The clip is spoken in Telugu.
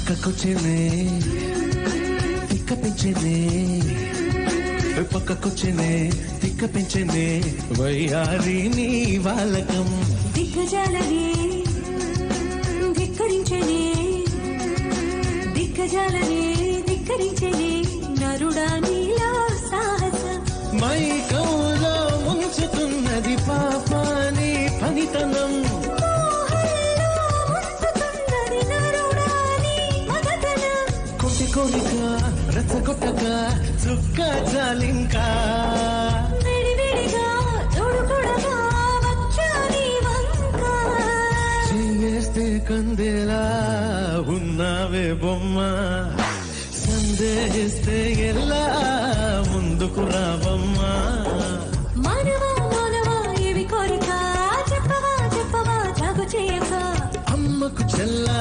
పక్కకొచ్చేనే తిక్క పెంచేనే పక్కకొచ్చేనే తిక్క పెంచేనే వయ్యారి నీ వాలకం దిగ్గజాలనే ధిక్కరించేనే దిగ్గజాలనే ధిక్కరించేనే నరుడా నీలో సాహసం మైకంలో ముంచుతున్నది పాపాని పనితనం కోరిక రచ్చగొట్టక చుక్క చాలింకా చేస్తే కందేలా ఉన్నావే బొమ్మ సందేహిస్తే ఎలా ముందుకు రావమ్మా మానవా మానవా ఏవి కోరిక చెప్పవా చెప్పవా జాగు చేయక అమ్మకు చెల్లా